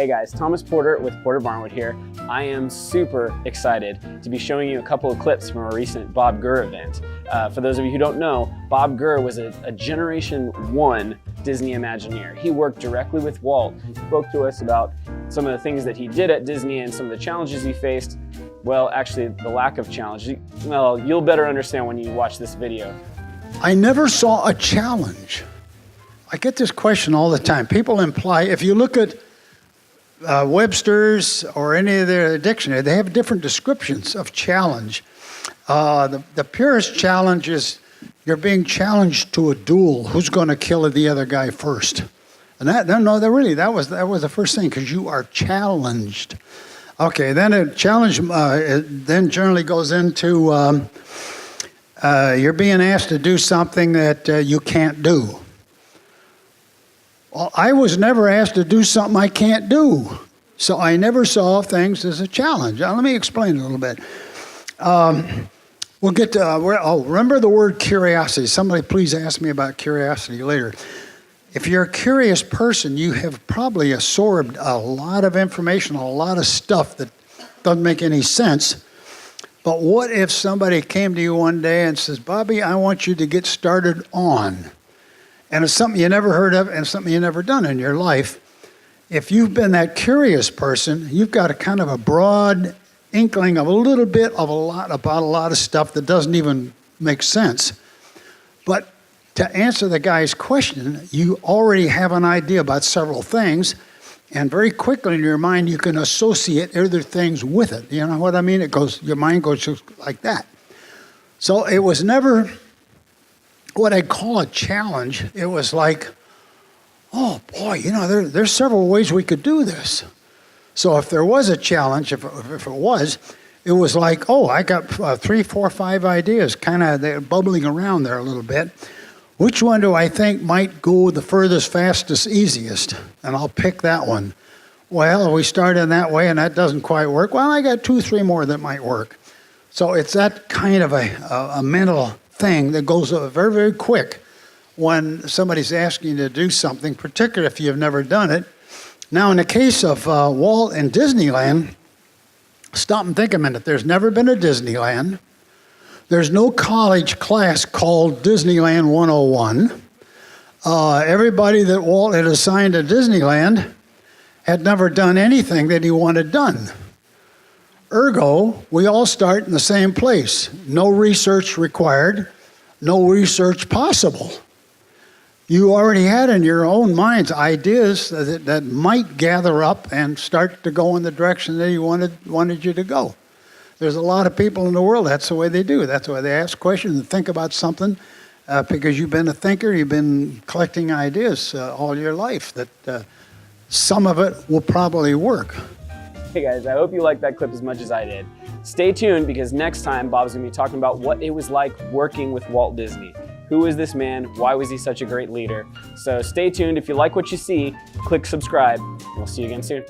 Hey guys, Thomas Porter with Porter Barnwood here. I am super excited to be showing you a couple of clips from a recent Bob Gurr event. For those of you who don't know, Bob Gurr was a Generation 1 Disney Imagineer. He worked directly with Walt. He spoke to us about some of the things that he did at Disney and some of the challenges he faced. Well, actually, the lack of challenge. Well, you'll better understand when you watch this video. I never saw a challenge. I get this question all the time. People imply, if you look at Webster's or any of their dictionary, they have different descriptions of challenge. The purest challenge is you're being challenged to a duel. Who's going to kill the other guy first? And that was the first thing, because you are challenged. Okay, then a challenge then generally goes into you're being asked to do something that you can't do. Well, I was never asked to do something I can't do, so I never saw things as a challenge. Now, let me explain a little bit. We'll get to, remember the word curiosity. Somebody please ask me about curiosity later. If you're a curious person, you have probably absorbed a lot of information, a lot of stuff that doesn't make any sense. But what if somebody came to you one day and says, Bobby, I want you to get started on, and it's something you never heard of and something you never done in your life. If you've been that curious person, you've got a kind of a broad inkling of a little bit of about a lot of stuff that doesn't even make sense. But to answer the guy's question, you already have an idea about several things, and very quickly in your mind you can associate other things with it. You know what I mean? Your mind goes just like that. So it was never what I'd call a challenge. It was like, oh boy, there's several ways we could do this. So if there was a challenge, if it was like, oh, I got 3, 4, 5 ideas, kind of bubbling around there a little bit. Which one do I think might go the furthest, fastest, easiest? And I'll pick that one. Well, we started in that way and that doesn't quite work. Well, I got 2, 3 more that might work. So it's that kind of a mental thing that goes very, very quick when somebody's asking you to do something, particularly if you've never done it. Now, in the case of Walt and Disneyland, stop and think a minute. There's never been a Disneyland. There's no college class called Disneyland 101. Everybody that Walt had assigned to Disneyland had never done anything that he wanted done. Ergo, we all start in the same place. No research required, no research possible. You already had in your own minds ideas that might gather up and start to go in the direction that he wanted you to go. There's a lot of people in the world, that's the way they do. That's the way they ask questions and think about something because you've been a thinker, you've been collecting ideas all your life, that some of it will probably work. Hey guys, I hope you liked that clip as much as I did. Stay tuned, because next time Bob's going to be talking about what it was like working with Walt Disney. Who is this man? Why was he such a great leader? So stay tuned. If you like what you see, click subscribe, and we'll see you again soon.